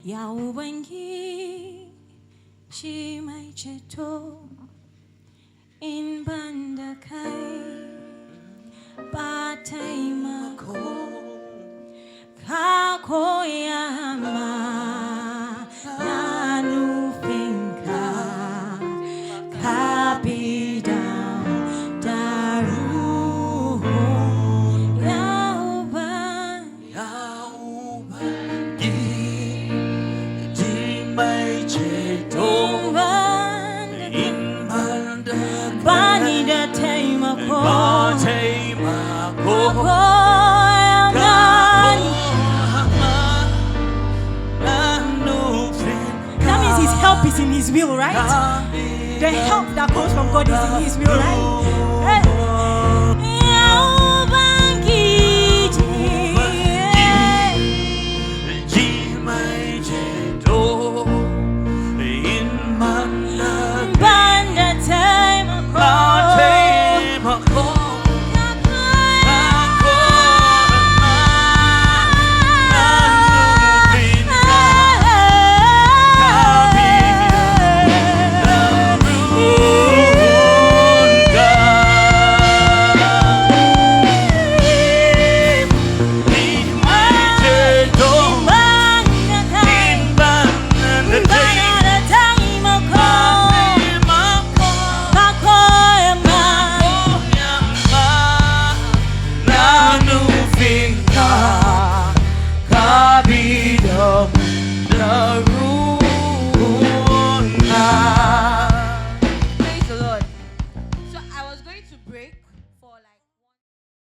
Ya Ubangiji Mai Ceto, in ban da kai ba taimako, ka koya mana nufinka, ka bi da ruhun ya Ubangiji Mai Ceto, bani da taimako, that means his help is in his will, right? The help that comes from God is in his will, right?